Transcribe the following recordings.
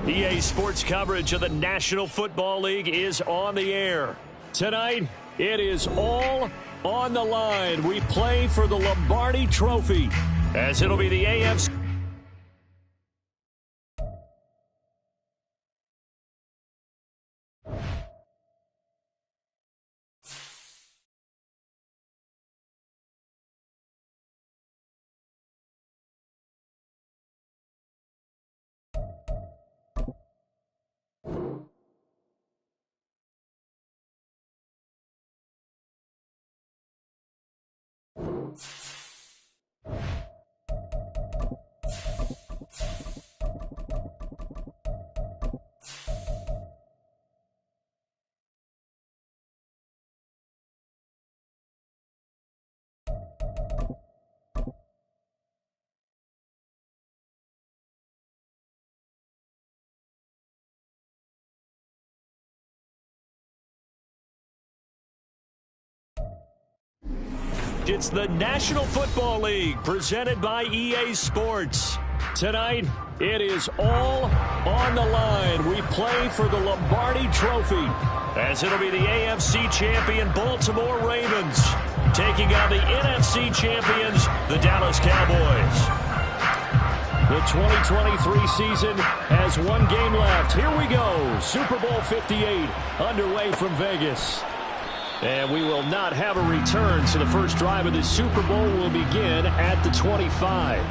EA Sports coverage of the National Football League is on the air. Tonight, it is all on the line. We play for the Lombardi Trophy, as it'll be the AFC. It's the National Football League presented by EA Sports. Tonight, it is all on the line. We play for the Lombardi Trophy, as it'll be the AFC champion Baltimore Ravens taking on the NFC champions, the Dallas Cowboys. The 2023 season has one game left. Here we go. Super Bowl 58 underway from Vegas. And we will not have a return, so the first drive of the Super Bowl will begin at the 25.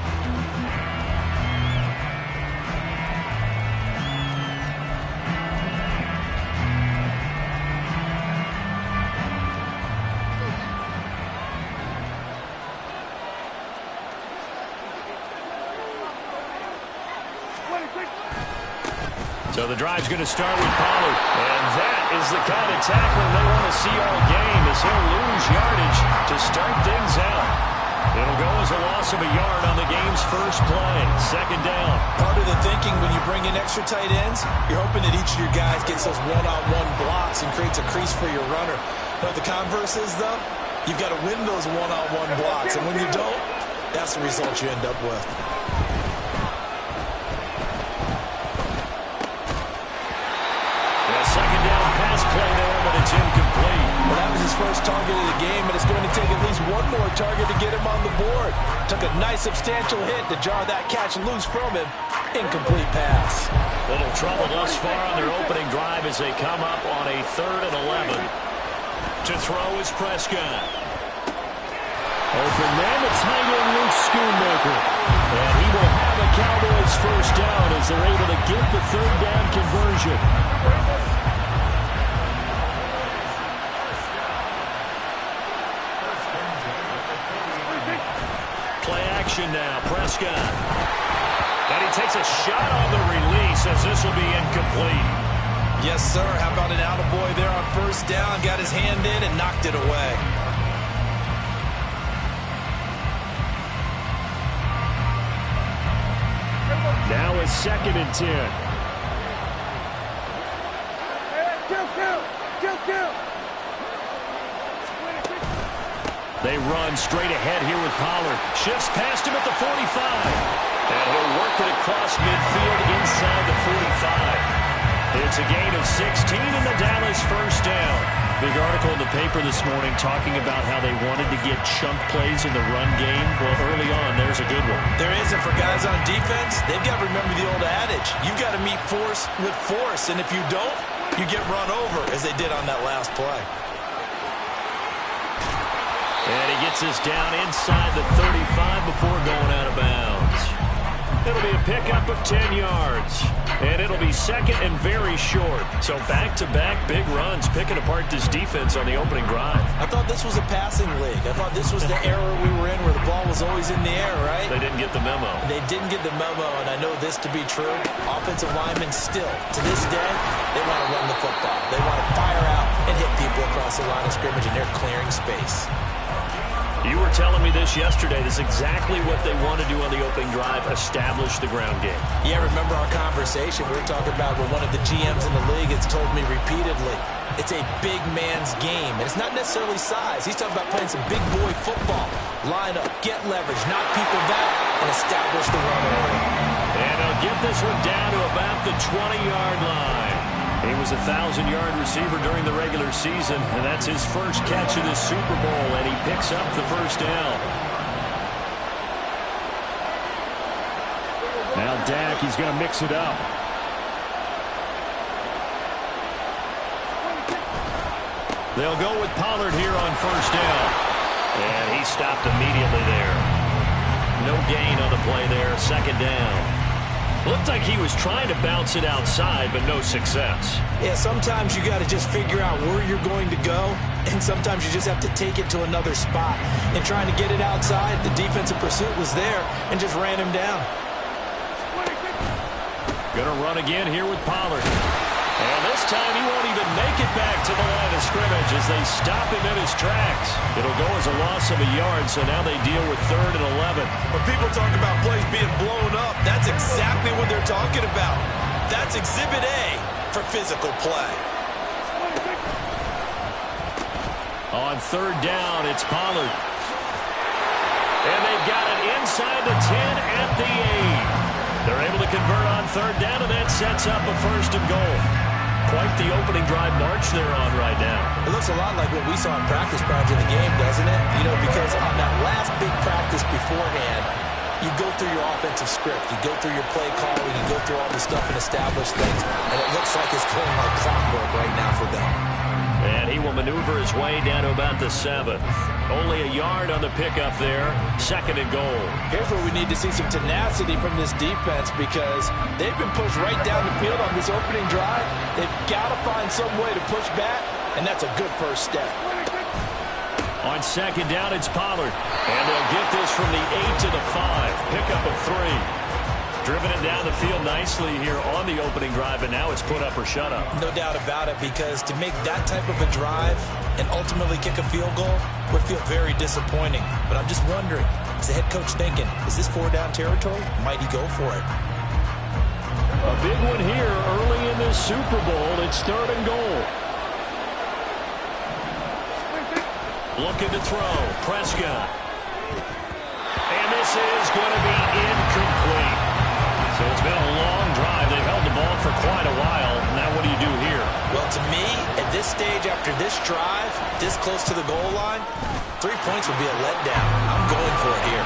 So the drive's going to start with Pollard. And that is the kind of tackling they want to see all game, as he'll lose yardage to start things out. It'll go as a loss of a yard on the game's first play. Second down. Part of the thinking when you bring in extra tight ends, you're hoping that each of your guys gets those one-on-one blocks and creates a crease for your runner. But the converse is, though, you've got to win those one-on-one blocks. And when you don't, that's the result you end up with. Second down pass play there, but it's incomplete. Well, that was his first target of the game, and it's going to take at least one more target to get him on the board. Took a nice substantial hit to jar that catch loose from him. Incomplete pass. Little trouble thus far on their opening drive as they come up on a 3rd and 11. To throw is Prescott. Open man, the tight end Luke Schoonmaker. And he will have a Cowboys first down as they're able to get the 3rd down conversion. Play action now, Prescott. And he takes a shot on the release as this will be incomplete. Yes, sir. How about an attaboy there on first down? Got his hand in and knocked it away. Now it's 2nd and 10. They run straight ahead here with Pollard. Shifts past him at the 45. And he'll work it across midfield inside the 45. It's a gain of 16 and the Dallas first down. Big article in the paper this morning talking about how they wanted to get chunk plays in the run game. Well, early on, there's a good one. There isn't for guys on defense. They've got to remember the old adage. You've got to meet force with force. And if you don't, you get run over, as they did on that last play. And he gets us down inside the 35 before going out of bounds. It'll be a pickup of 10 yards. And it'll be 2nd and very short. So back-to-back big runs, picking apart this defense on the opening drive. I thought this was a passing league. I thought this was the era we were in where the ball was always in the air, right? They didn't get the memo. They didn't get the memo, and I know this to be true. Offensive linemen still, to this day, they want to run the football. They want to fire out and hit people across the line of scrimmage, and they're clearing space. You were telling me this yesterday. This is exactly what they want to do on the opening drive, establish the ground game. Yeah, remember our conversation. We were talking about what one of the GMs in the league has told me repeatedly. It's a big man's game, and it's not necessarily size. He's talking about playing some big boy football. Line up, get leverage, knock people back, and establish the run order. And he'll get this one down to about the 20-yard line. He was a 1,000-yard receiver during the regular season, and that's his first catch of the Super Bowl, and he picks up the first down. Now Dak, he's going to mix it up. They'll go with Pollard here on first down. And he stopped immediately there. No gain on the play there, second down. Looked like he was trying to bounce it outside, but no success. Yeah, sometimes you got to just figure out where you're going to go, and sometimes you just have to take it to another spot. And trying to get it outside, the defensive pursuit was there and just ran him down. Gonna run again here with Pollard. And this time he won't even make it back to the line of scrimmage as they stop him in his tracks. It'll go as a loss of a yard, so now they deal with 3rd and 11. When people talk about plays being blown up, that's exactly what they're talking about. That's Exhibit A for physical play. On 3rd down, it's Pollard. And they've got it inside the 10 at the 8. They're able to convert on 3rd down, and that sets up a 1st and goal. Quite the opening drive march they're on right now. It looks a lot like what we saw in practice prior to the game, doesn't it? You know, because on that last big practice beforehand, you go through your offensive script, you go through your play calling, you go through all the stuff and establish things, and it looks like it's going like clockwork right now for them. And he will maneuver his way down to about the 7th. Only a yard on the pickup there. 2nd and goal. Here's where we need to see some tenacity from this defense because they've been pushed right down the field on this opening drive. They've got to find some way to push back, and that's a good first step. On 2nd down, it's Pollard. And they'll get this from the 8 to the 5. Pickup of 3. Driven it down the field nicely here on the opening drive, and now it's put up or shut up. No doubt about it, because to make that type of a drive and ultimately kick a field goal would feel very disappointing. But I'm just wondering, is the head coach thinking, is this 4-down territory? Might he go for it? A big one here early in this Super Bowl. It's 3rd and goal. Looking to throw. Prescott. And this is going to be incomplete. So it's been a long drive. They've held the ball for quite a while. Now what do you do here? Well, to me, at this stage, after this drive, this close to the goal line, 3 points would be a letdown. I'm going for it here.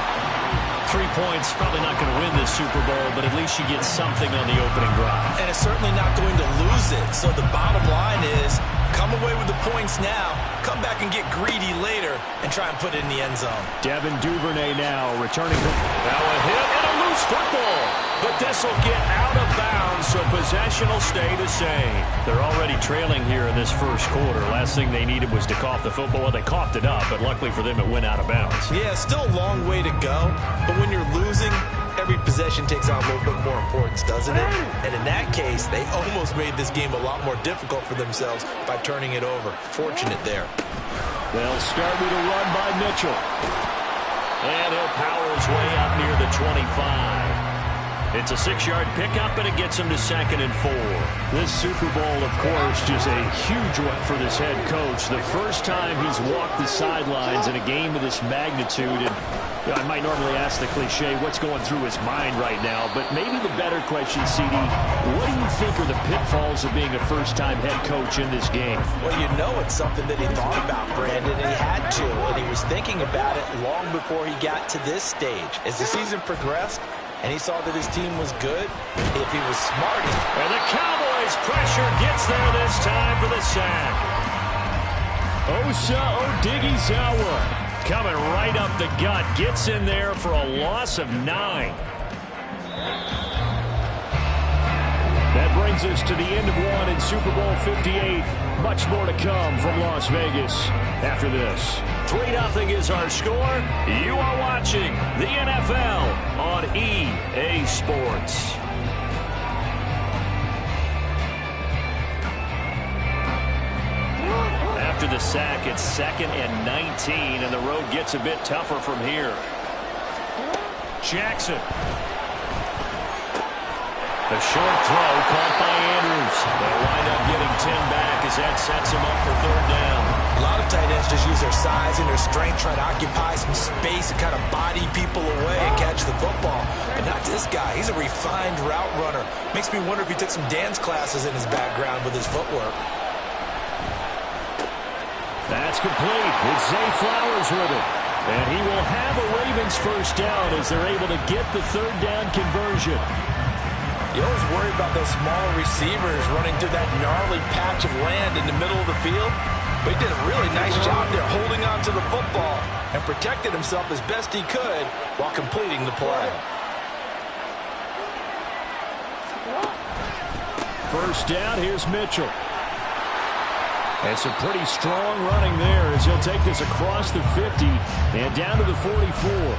3 points, probably not going to win this Super Bowl, but at least you get something on the opening drive. And it's certainly not going to lose it. So the bottom line is, come away with the points now, come back and get greedy later, and try and put it in the end zone. Devin Duvernay now returning from now a hit and a loose football. But this will get out of bounds, so possession will stay the same. They're already trailing here in this first quarter. Last thing they needed was to cough the football. Well, they coughed it up, but luckily for them, it went out of bounds. Yeah, still a long way to go, but when you're losing, every possession takes on a little bit more importance, doesn't it? And in that case, they almost made this game a lot more difficult for themselves by turning it over. Fortunate there. They'll start with a run by Mitchell. And he'll power his way up near the 25. It's a 6-yard pickup, and it gets him to 2nd and 4. This Super Bowl, of course, just a huge one for this head coach. The first time he's walked the sidelines in a game of this magnitude. And you know, I might normally ask the cliche, what's going through his mind right now? But maybe the better question, CD, what do you think are the pitfalls of being a first-time head coach in this game? Well, you know it's something that he thought about, Brandon, and he had to. And he was thinking about it long before he got to this stage. As the season progressed, and he saw that his team was good, if he was smart. And the Cowboys' pressure gets there this time for the sack. Osa Odighizuwa coming right up the gut. Gets in there for a loss of 9. That brings us to the end of one in Super Bowl 58. Much more to come from Las Vegas after this. 3-0 is our score. You are watching the NFL on EA Sports. After the sack, it's 2nd and 19, and the road gets a bit tougher from here. Jackson. The short throw caught by Andrews. They'll wind up getting 10 back as that sets him up for 3rd down. A lot of tight ends just use their size and their strength, try to occupy some space and kind of body people away and catch the football. But not this guy. He's a refined route runner. Makes me wonder if he took some dance classes in his background with his footwork. That's complete. It's Zay Flowers with it. And he will have a Ravens first down as they're able to get the third down conversion. You always worry about those smaller receivers running through that gnarly patch of land in the middle of the field. But he did a really nice job there holding on to the football and protected himself as best he could while completing the play. First down, here's Mitchell. And some pretty strong running there as he'll take this across the 50 and down to the 44.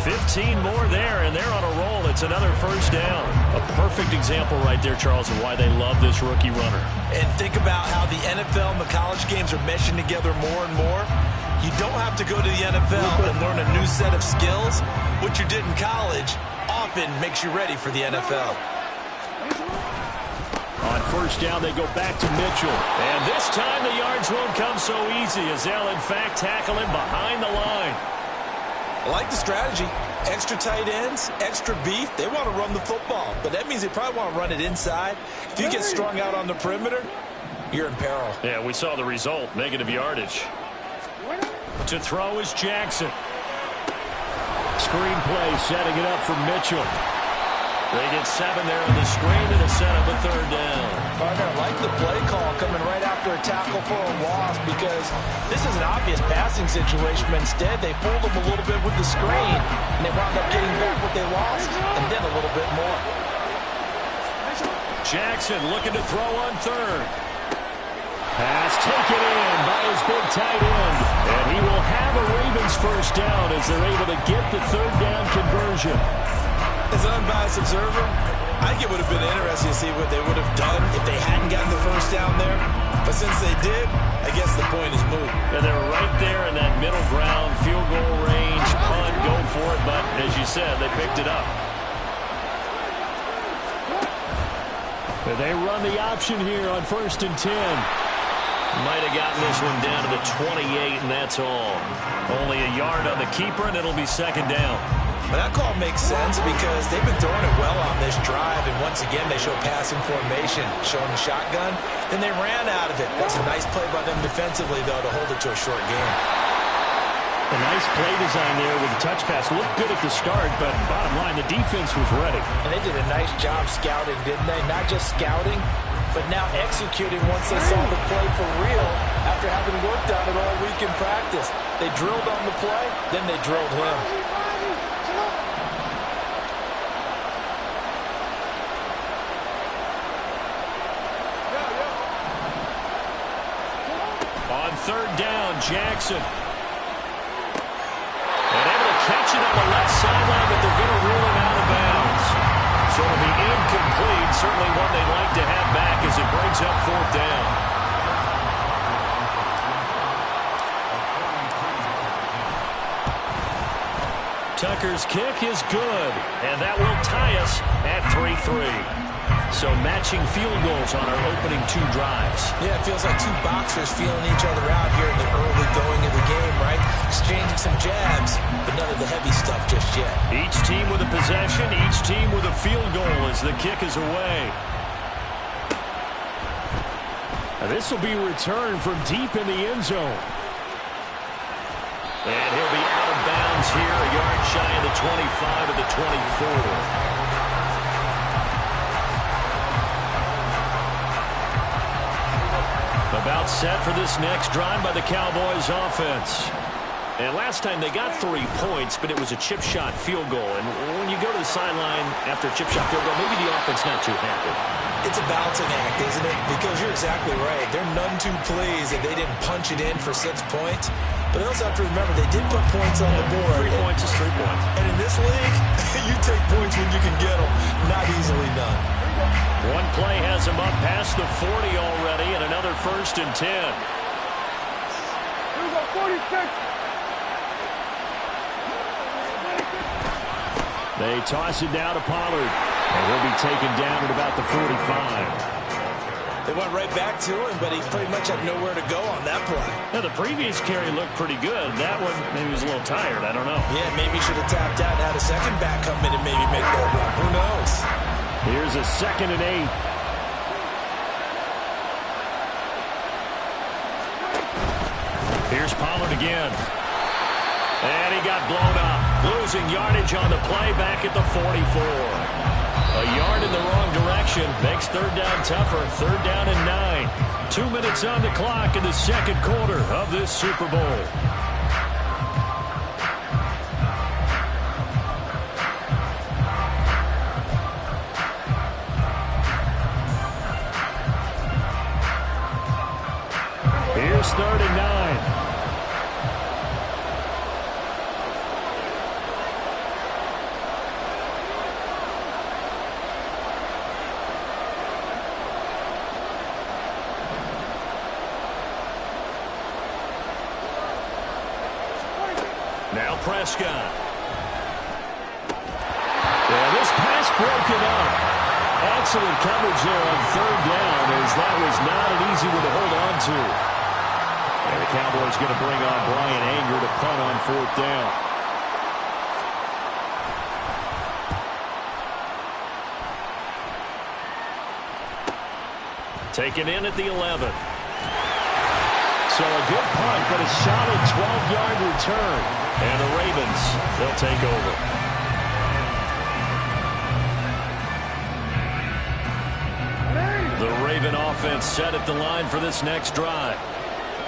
15 more there, and they're on a roll. It's another first down. A perfect example right there, Charles, of why they love this rookie runner. And think about how the NFL and the college games are meshing together more and more. You don't have to go to the NFL and learn a new set of skills. What you did in college often makes you ready for the NFL. On first down, they go back to Mitchell. And this time the yards won't come so easy as they'll, in fact, tackle him behind the line. I like the strategy. Extra tight ends, extra beef. They want to run the football, but that means they probably want to run it inside. If you get strung out on the perimeter, you're in peril. Yeah, we saw the result, negative yardage. To throw is Jackson. Screen play setting it up for Mitchell. They get 7 there on the screen and a set up a third down. Partner, I like the play call coming right after a tackle for a loss because this is an obvious passing situation, but instead they fooled them a little bit with the screen, and they wound up getting back what they lost and then a little bit more. Jackson looking to throw on third. Pass taken in by his big tight end, and he will have a Ravens first down as they're able to get the third down conversion. As an unbiased observer, I think it would have been interesting to see what they would have done if they hadn't gotten the first down there. But since they did, I guess the point is moot. And they're right there in that middle ground, field goal range, punt, go for it. But as you said, they picked it up. And they run the option here on 1st and 10. Might have gotten this one down to the 28, and that's all. Only a yard on the keeper, and it'll be second down. But that call makes sense because they've been throwing it well on this drive, and once again they show passing formation, showing the shotgun. Then they ran out of it. That's a nice play by them defensively, though, to hold it to a short game. A nice play design there with the touch pass. Looked good at the start, but bottom line, the defense was ready. And they did a nice job scouting, didn't they? Not just scouting, but now executing once they saw the play for real after having worked on it all week in practice. They drilled on the play, then they drilled him. On third down, Jackson. And able to catch it on the left sideline, but they're going to rule it out of bounds. So it'll be incomplete. Certainly one they'd like to have back as it brings up fourth down. Tucker's kick is good, and that will tie us at 3-3. So matching field goals on our opening 2 drives. Yeah, it feels like 2 boxers feeling each other out here in the early going of the game, right? Exchanging some jabs, but none of the heavy stuff just yet. Each team with a possession, each team with a field goal as the kick is away. Now this will be returned from deep in the end zone. And he'll be out of bounds here, a yard shy of the 25 of the 24. About set for this next drive by the Cowboys offense. And last time they got 3 points, but it was a chip shot field goal. And when you go to the sideline after a chip shot field goal, maybe the offense not too happy. It's a balancing act, isn't it? Because you're exactly right. They're none too pleased that they didn't punch it in for 6 points. But they also have to remember they did put points on the board. 3 points is 3 points. And in this league, you take points when you can get them. Not easily done. One play has him up past the 40 already, and another 1st and 10. Here we go, 46. They toss it down to Pollard, and he'll be taken down at about the 45. They went right back to him, but he pretty much had nowhere to go on that play. Now, the previous carry looked pretty good. That one, maybe he was a little tired. I don't know. Yeah, maybe he should have tapped out and had a second back come in and maybe make that run. Who knows? Here's a 2nd and 8. Here's Pollard again. And he got blown up. Losing yardage on the play back at the 44. A yard in the wrong direction makes 3rd down tougher. 3rd down and 9. 2 minutes on the clock in the 2nd quarter of this Super Bowl. Here's 3rd and 9. Now Prescott. Yeah, this pass broken up. Excellent coverage there on 3rd down, as that was not an easy one to hold on to. And the Cowboys going to bring on Brian Anger to punt on 4th down. Taken in at the 11. So a good punt, but a solid 12-yard return. And the Ravens, they'll take over. The Raven offense set at the line for this next drive.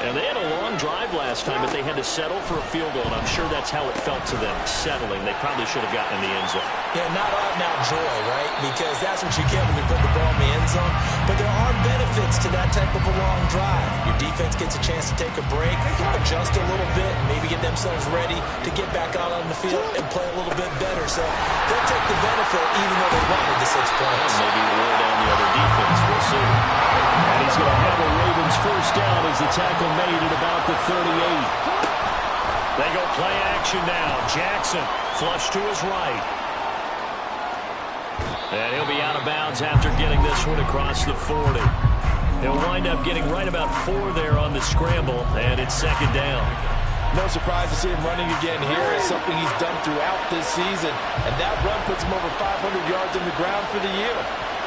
And they had a long drive last time, but they had to settle for a field goal, and I'm sure that's how it felt to them, settling. They probably should have gotten in the end zone. Yeah, not out-and-out joy, right? Because that's what you get when you put the ball in the end zone. But there are benefits to that type of a long drive. Your defense gets a chance to take a break, adjust a little bit, maybe get themselves ready to get back out on the field and play a little bit better. So they'll take the benefit even though they wanted the 6 points. Maybe wear down the other defense. We'll see. And he's going to have a Ravens 1st down as the tackle made at about the 38. They go play action now. Jackson flush to his right. And he'll be out of bounds after getting this one across the 40. He'll wind up getting right about 4 there on the scramble, and it's 2nd down. No surprise to see him running again here. It's something he's done throughout this season. And that run puts him over 500 yards on the ground for the year.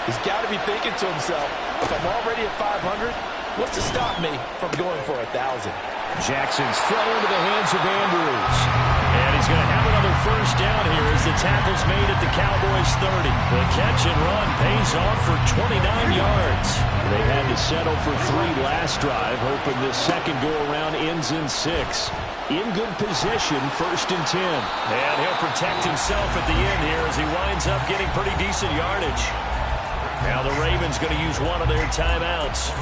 He's got to be thinking to himself, if I'm already at 500, what's to stop me from going for 1,000? Jackson's throw into the hands of Andrews. And he's going to have another 1st down here as the tackle's made at the Cowboys 30. The catch and run pays off for 29 yards. They had to settle for 3 last drive, hoping this second go-around ends in 6. In good position, 1st and 10. And he'll protect himself at the end here as he winds up getting pretty decent yardage. Now the Ravens going to use one of their timeouts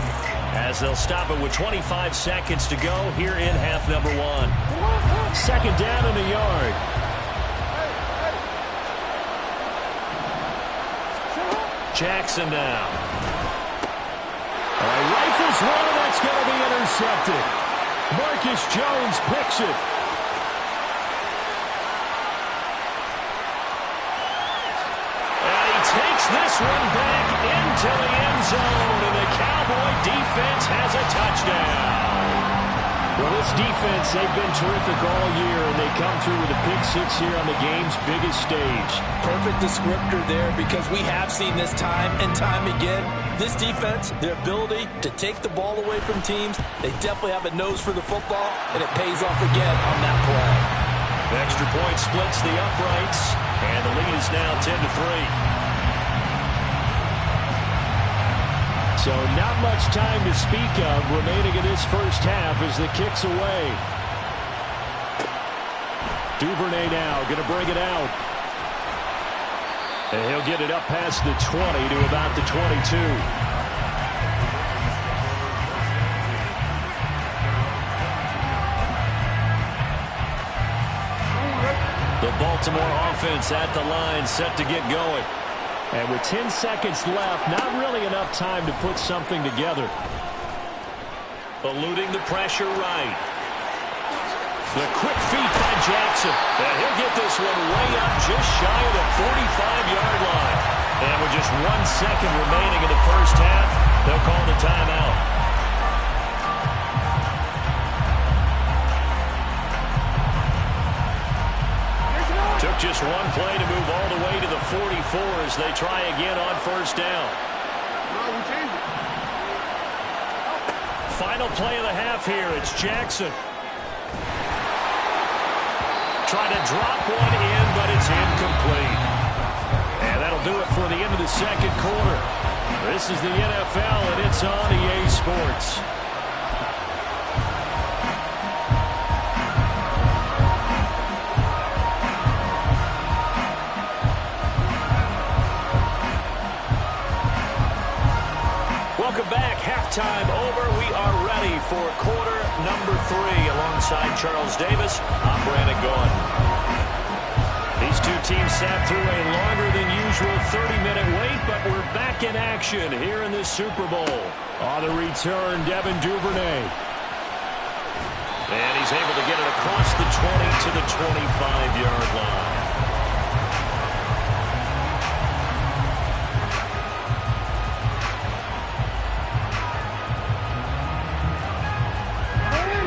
as they'll stop it with 25 seconds to go here in half number 1. 2nd down and a yard. Jackson now. Rifles one, and that's going to be intercepted. Marcus Jones picks it. Takes this one back into the end zone, and the Cowboy defense has a touchdown. Well, this defense, they've been terrific all year, and they come through with a pick 6 here on the game's biggest stage. Perfect descriptor there, because we have seen this time and time again. This defense, their ability to take the ball away from teams, they definitely have a nose for the football, and it pays off again on that play. The extra point splits the uprights, and the lead is now 10-3. So not much time to speak of remaining in this 1st half as the kick's away. Duvernay now going to bring it out. And he'll get it up past the 20 to about the 22. The Baltimore offense at the line, set to get going. And with 10 seconds left, not really enough time to put something together. Eluding the pressure right. The quick feet by Jackson. And he'll get this one way up just shy of the 45-yard line. And with just 1 second remaining in the 1st half, They'll call the timeout. Took just one play to move all the way to the 44 as they try again on first down. Final play of the half here. It's Jackson. Trying to drop one in, but it's incomplete. And that'll do it for the end of the second quarter. This is the NFL, and it's on EA Sports. Welcome back. Halftime over. We are ready for quarter number 3. Alongside Charles Davis, I'm Brandon Gaudin. These two teams sat through a longer than usual 30-minute wait, but we're back in action here in this Super Bowl. On the return, Devin Duvernay. And he's able to get it across the 20 to the 25-yard line.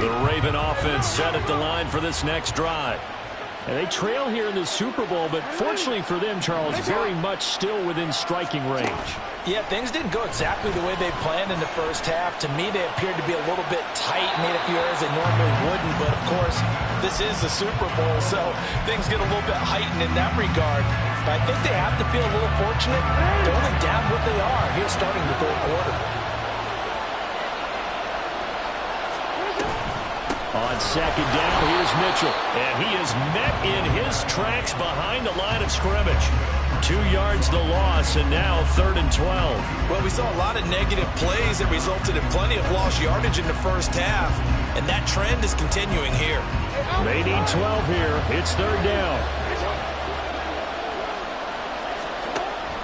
The Raven offense set at the line for this next drive. And they trail here in the Super Bowl, but fortunately for them, Charles, very much still within striking range. Yeah, things didn't go exactly the way they planned in the first half. To me, they appeared to be a little bit tight, made a few errors they normally wouldn't. But, of course, this is the Super Bowl, so things get a little bit heightened in that regard. But I think they have to feel a little fortunate. They're only down what they are here starting the third quarter. On second down, here's Mitchell. And he is met in his tracks behind the line of scrimmage. 2 yards the loss, and now 3rd and 12. Well, we saw a lot of negative plays that resulted in plenty of lost yardage in the first half, and that trend is continuing here. They need 12 here. It's 3rd down.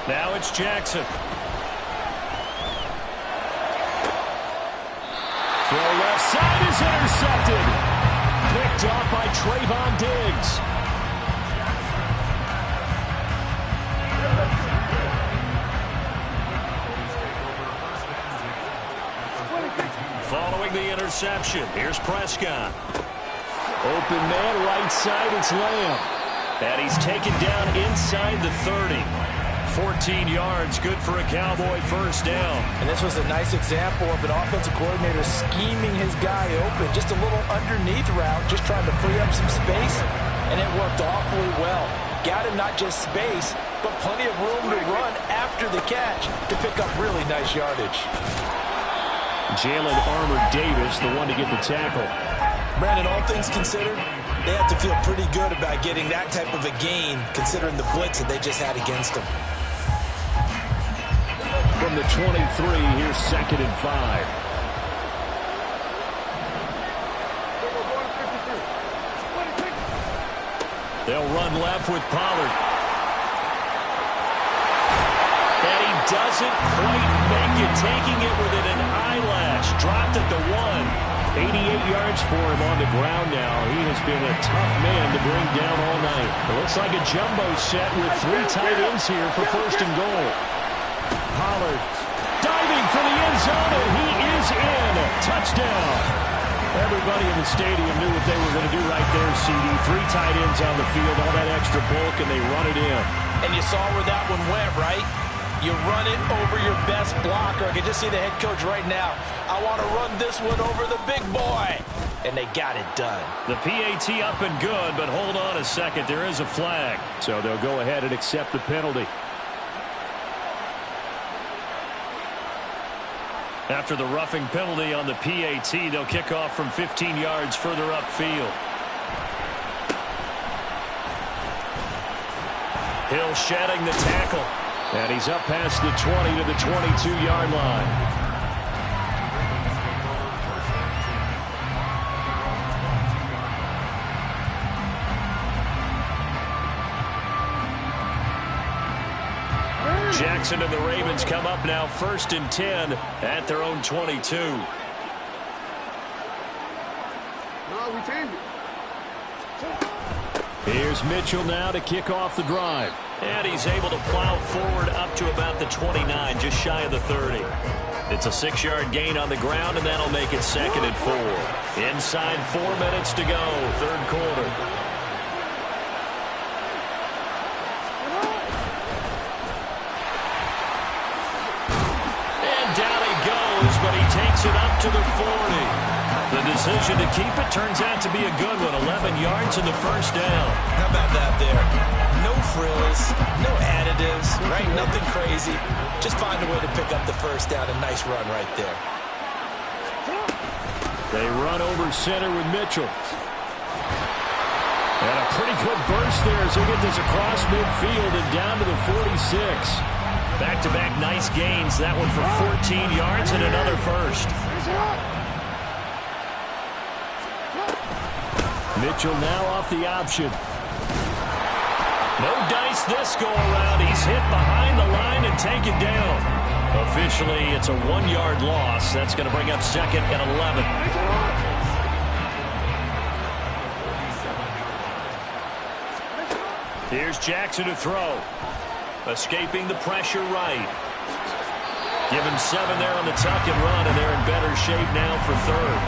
Now it's Jackson. Throw left side is intercepted. Picked off by Trayvon Diggs. Following the interception, here's Prescott. Open man, right side, it's Lamb. And he's taken down inside the 30. 14 yards, good for a Cowboy first down. And this was a nice example of an offensive coordinator scheming his guy open. Just a little underneath route, just trying to free up some space, and it worked awfully well. Got him not just space, but plenty of room to run after the catch to pick up really nice yardage. Jalen Armour-Davis, the one to get the tackle. Brandon, all things considered, they have to feel pretty good about getting that type of a gain, considering the blitz that they just had against them. From the 23, here's 2nd and 5. They'll run left with Pollard. And he doesn't quite make it, taking it within an eyelash. Dropped at the 1. 88 yards for him on the ground now. He has been a tough man to bring down all night. It looks like a jumbo set with 3 tight ends here for 1st and goal. Pollard diving for the end zone, and he is in. Touchdown. Everybody in the stadium knew what they were going to do right there, CD. 3 tight ends on the field, all that extra bulk, and they run it in. And you saw where that one went, right? You run it over your best blocker. I can just see the head coach right now. I want to run this one over the big boy. And they got it done. The PAT up and good, but hold on a second. There is a flag. So they'll go ahead and accept the penalty. After the roughing penalty on the PAT, they'll kick off from 15 yards further upfield. Hill shedding the tackle. And he's up past the 20 to the 22-yard line. Jackson and the Ravens come up now 1st and 10 at their own 22. No, we changed it. Here's Mitchell now to kick off the drive. And he's able to plow forward up to about the 29, just shy of the 30. It's a 6-yard gain on the ground, and that'll make it 2nd and 4. Inside 4 minutes to go, third quarter. And down he goes, but he takes it up to the 40. The decision to keep it turns out to be a good one. 11 yards in the first down. How about that there? No frills, no additives, right? Nothing crazy. Just find a way to pick up the first down. A nice run right there. They run over center with Mitchell. And a pretty good burst there as they get this across midfield and down to the 46. Back-to-back nice gains. That one for 14 yards and another first. Mitchell now off the option. No dice this go-around. He's hit behind the line and taken down. Officially, it's a 1-yard loss. That's going to bring up 2nd and 11. Here's Jackson to throw. Escaping the pressure right. Give him 7 there on the tuck and run, and they're in better shape now for third.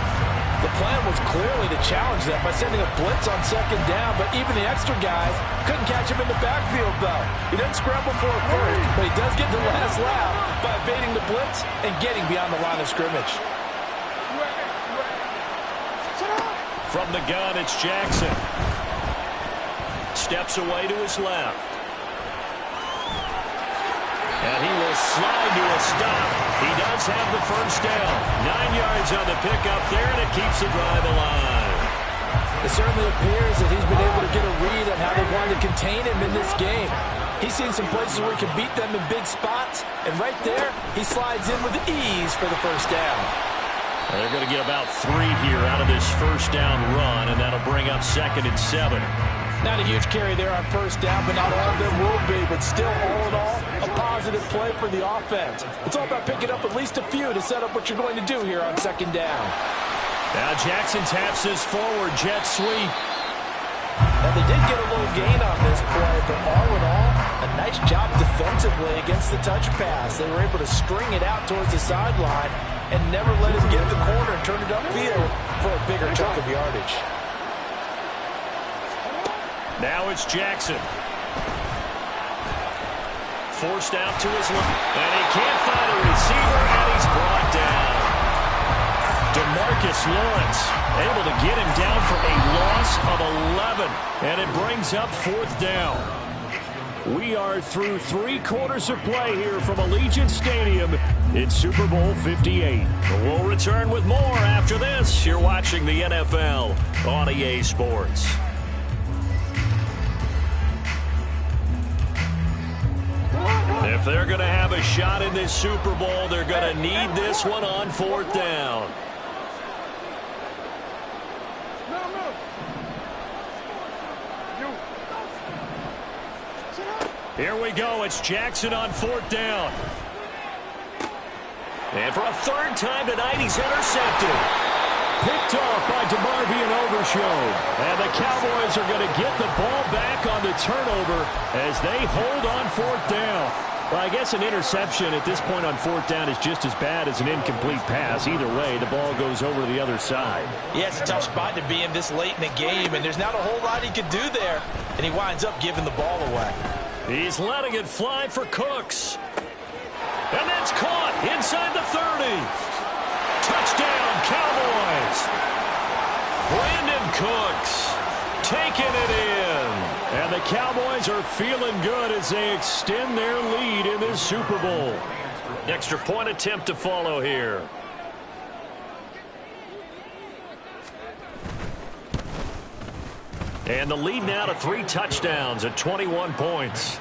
The plan was clearly to challenge them by sending a blitz on 2nd down, but even the extra guys couldn't catch him in the backfield, though. He doesn't scramble for it first, but he does get the last lap by evading the blitz and getting beyond the line of scrimmage. From the gun, it's Jackson. Steps away to his left. And he will slide to a stop. He does have the first down. 9 yards on the pickup there, and it keeps the drive alive. It certainly appears that he's been able to get a read on how they wanted to contain him in this game. He's seen some places where he can beat them in big spots, and right there, he slides in with ease for the first down. They're going to get about 3 here out of this first down run, and that'll bring up 2nd and 7. Not a huge carry there on first down, but not all of them will be. But still, all in all, a positive play for the offense. It's all about picking up at least a few to set up what you're going to do here on 2nd down. Now Jackson taps his forward jet sweep. Now, they did get a little gain on this play, but all in all, a nice job defensively against the touch pass. They were able to string it out towards the sideline and never let him get the corner and turn it upfield for a bigger chunk of yardage. Now it's Jackson. Forced out to his left. And he can't find a receiver, and he's brought down. DeMarcus Lawrence able to get him down for a loss of 11. And it brings up 4th down. We are through 3 quarters of play here from Allegiant Stadium in Super Bowl 58. We'll return with more after this. You're watching the NFL on EA Sports. If they're going to have a shot in this Super Bowl, they're going to need this one on 4th down. Here we go. It's Jackson on 4th down. And for a 3rd time tonight, he's intercepted. Picked off by DeMarvion Overshown. And the Cowboys are going to get the ball back on the turnover as they hold on 4th down. Well, I guess an interception at this point on 4th down is just as bad as an incomplete pass. Either way, the ball goes over to the other side. Yeah, it's a tough spot to be in this late in the game, and there's not a whole lot he could do there. And he winds up giving the ball away. He's letting it fly for Cooks. And that's caught inside the 30. Touchdown, Cowboys. Brandon Cooks taking it in. And the Cowboys are feeling good as they extend their lead in this Super Bowl. Extra point attempt to follow here. And the lead now to 3 touchdowns at 21 points.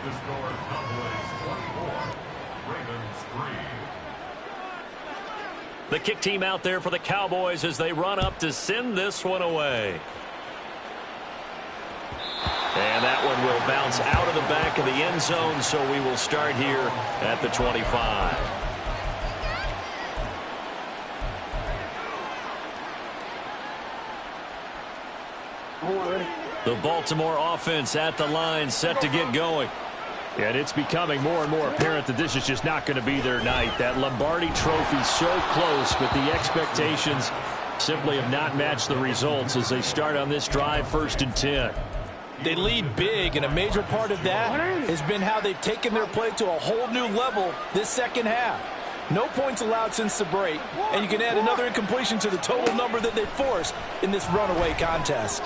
The kick team out there for the Cowboys as they run up to send this one away. And that one will bounce out of the back of the end zone, so we will start here at the 25. The Baltimore offense at the line, set to get going. And it's becoming more and more apparent that this is just not going to be their night. That Lombardi Trophy so close, but the expectations simply have not matched the results as they start on this drive, 1st and 10. They lead big, and a major part of that has been how they've taken their play to a whole new level this second half. No points allowed since the break, and you can add another incompletion to the total number that they forced in this runaway contest.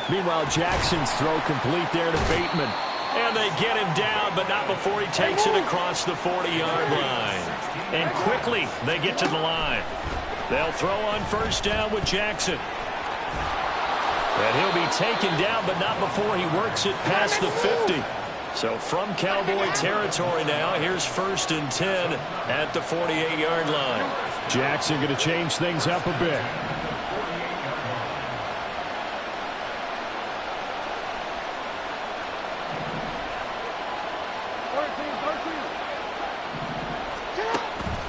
Meanwhile, Jackson's throw complete there to Bateman. And they get him down, but not before he takes it across the 40-yard line. And quickly, they get to the line. They'll throw on 1st down with Jackson. And he'll be taken down, but not before he works it past the 50. So from Cowboy territory now, here's 1st and 10 at the 48-yard line. Jackson going to change things up a bit.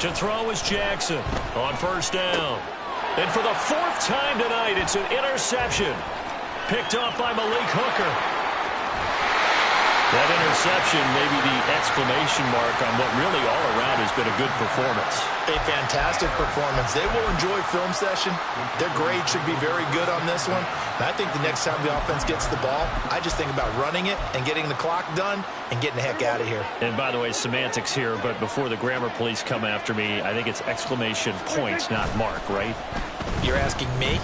To throw is Jackson on 1st down. And for the 4th time tonight, it's an interception. Picked off by Malik Hooker. That interception may be the exclamation mark on what really all around has been a good performance. A fantastic performance. They will enjoy film session. Their grade should be very good on this one. And I think the next time the offense gets the ball, I just think about running it and getting the clock done and getting the heck out of here. And by the way, semantics here, but before the grammar police come after me, I think it's exclamation point, not mark, right? You're asking me?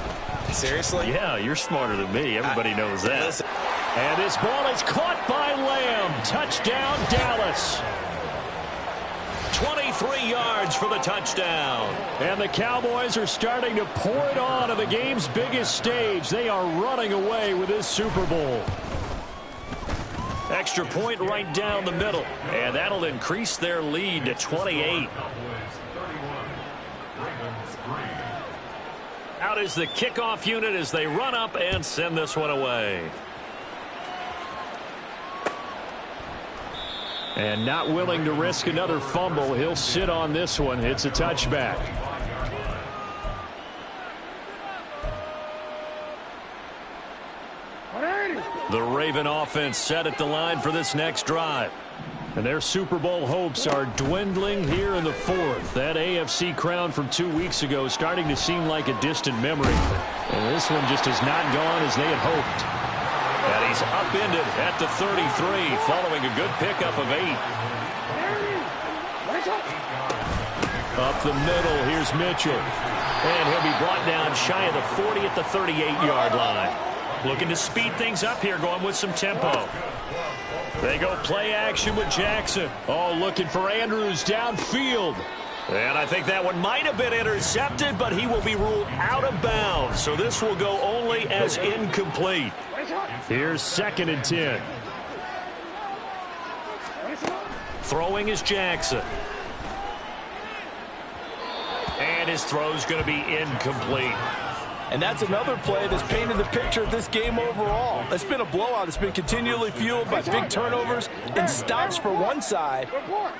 Seriously? Yeah, you're smarter than me. Everybody knows that. Listen. And this ball is caught by Lamb. Touchdown, Dallas. 23 yards for the touchdown. And the Cowboys are starting to pour it on the game's biggest stage. They are running away with this Super Bowl. Extra point right down the middle. And that'll increase their lead to 28. Out is the kickoff unit as they run up and send this one away. And not willing to risk another fumble, he'll sit on this one. It's a touchback. The Raven offense set at the line for this next drive. And their Super Bowl hopes are dwindling here in the 4th. That AFC crown from 2 weeks ago starting to seem like a distant memory. And this one just has not gone as they had hoped. And he's upended at the 33 following a good pickup of 8. Up the middle, here's Mitchell. And he'll be brought down shy of the 40 at the 38-yard line. Looking to speed things up here, going with some tempo. They go play action with Jackson. Oh, looking for Andrews downfield. And I think that one might have been intercepted, but he will be ruled out of bounds. So this will go only as incomplete. Here's 2nd and 10. Throwing is Jackson. And his throw's going to be incomplete. And that's another play that's painted the picture of this game overall. It's been a blowout. It's been continually fueled by big turnovers and stops for one side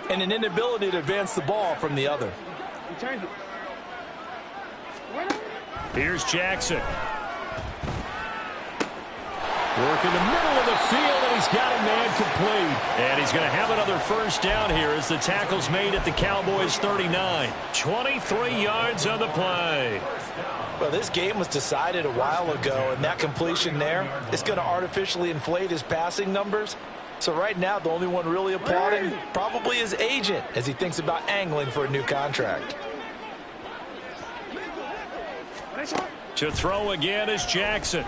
and an inability to advance the ball from the other. Here's Jackson. Working the middle of the field, and he's got a man complete. And he's going to have another 1st down here as the tackle's made at the Cowboys' 39. 23 yards on the play. Well, this game was decided a while ago, and that completion there is going to artificially inflate his passing numbers. So right now, the only one really applauding probably his agent as he thinks about angling for a new contract. To throw again is Jackson.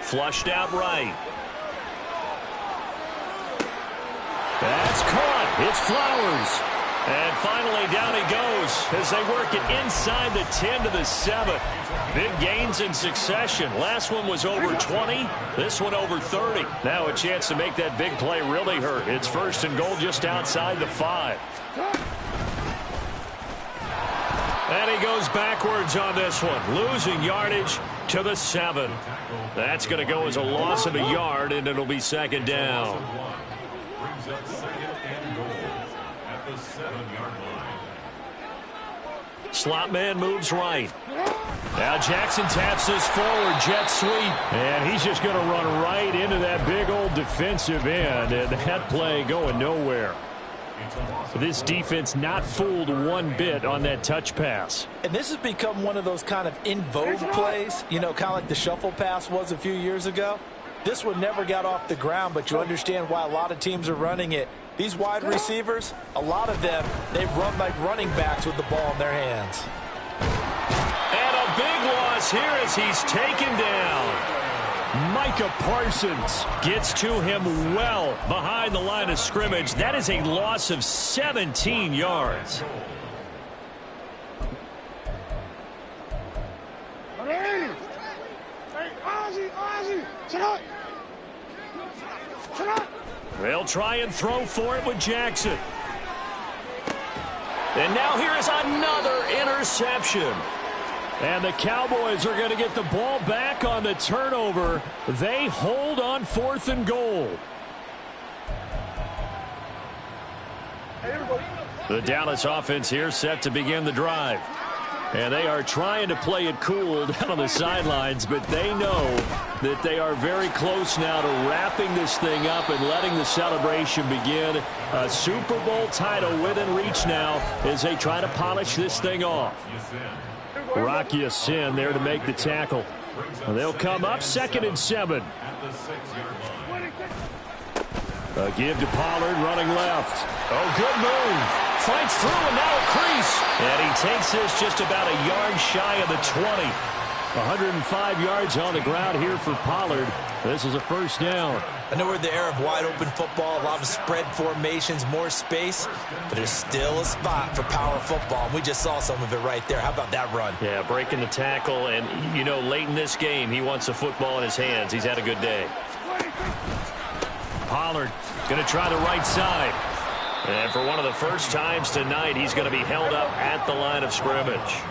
Flushed out right. That's caught. It's Flowers. And finally, down he goes as they work it inside the 10 to the 7. Big gains in succession. Last one was over 20. This one over 30. Now a chance to make that big play really hurt. It's 1st and goal just outside the 5. And he goes backwards on this one, losing yardage to the 7. That's going to go as a loss of a yard, and it'll be 2nd down. Slot man moves right. Now Jackson taps this forward jet sweep. And he's just going to run right into that big old defensive end. And that play going nowhere. This defense not fooled one bit on that touch pass. And this has become one of those kind of in vogue plays, you know, kind of like the shuffle pass was a few years ago. This one never got off the ground, but you understand why a lot of teams are running it. These wide receivers, a lot of them, they've run like running backs with the ball in their hands. And a big loss here as he's taken down. Micah Parsons gets to him well behind the line of scrimmage. That is a loss of 17 yards. They'll try and throw for it with Jackson. And now here is another interception. And the Cowboys are going to get the ball back on the turnover. They hold on 4th and goal. The Dallas offense here set to begin the drive. And they are trying to play it cool down on the sidelines, but they know that they are very close now to wrapping this thing up and letting the celebration begin. A Super Bowl title within reach now as they try to polish this thing off. Rocky Sin there to make the tackle. They'll come up 2nd and 7. A give to Pollard running left. Oh, good move. Fights through and now a crease. And he takes this just about a yard shy of the 20. 105 yards on the ground here for Pollard. This is a first down. I know we're in the era of wide open football, a lot of spread formations, more space, but there's still a spot for power football. And we just saw some of it right there. How about that run? Yeah, breaking the tackle, and, you know, late in this game, he wants the football in his hands. He's had a good day. Pollard going to try the right side. And for one of the first times tonight, he's going to be held up at the line of scrimmage.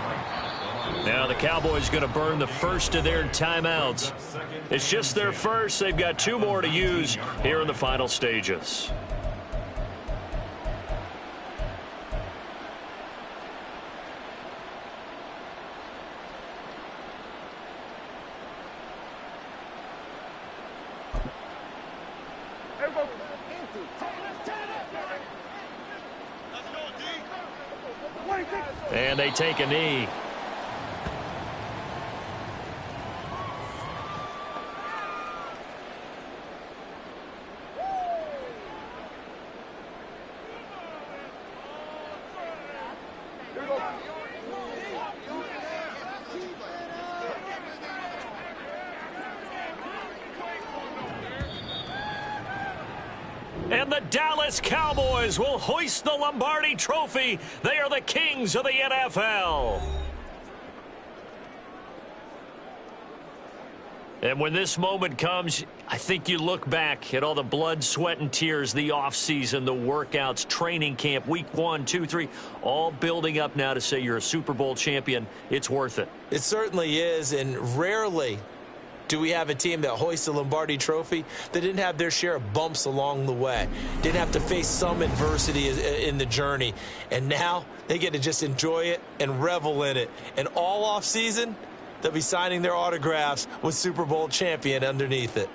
Now the Cowboys going to burn the first of their timeouts. It's just their first. They've got 2 more to use here in the final stages. And they take a knee. And the Dallas Cowboys will hoist the Lombardi Trophy. They are the kings of the NFL. And when this moment comes, I think you look back at all the blood, sweat, and tears, the offseason, the workouts, training camp, week 1, 2, 3, all building up now to say you're a Super Bowl champion. It's worth it. It certainly is, and rarely do we have a team that hoists the Lombardi Trophy that didn't have their share of bumps along the way, didn't have to face some adversity in the journey, and now they get to just enjoy it and revel in it. And all offseason, they'll be signing their autographs with Super Bowl champion underneath it.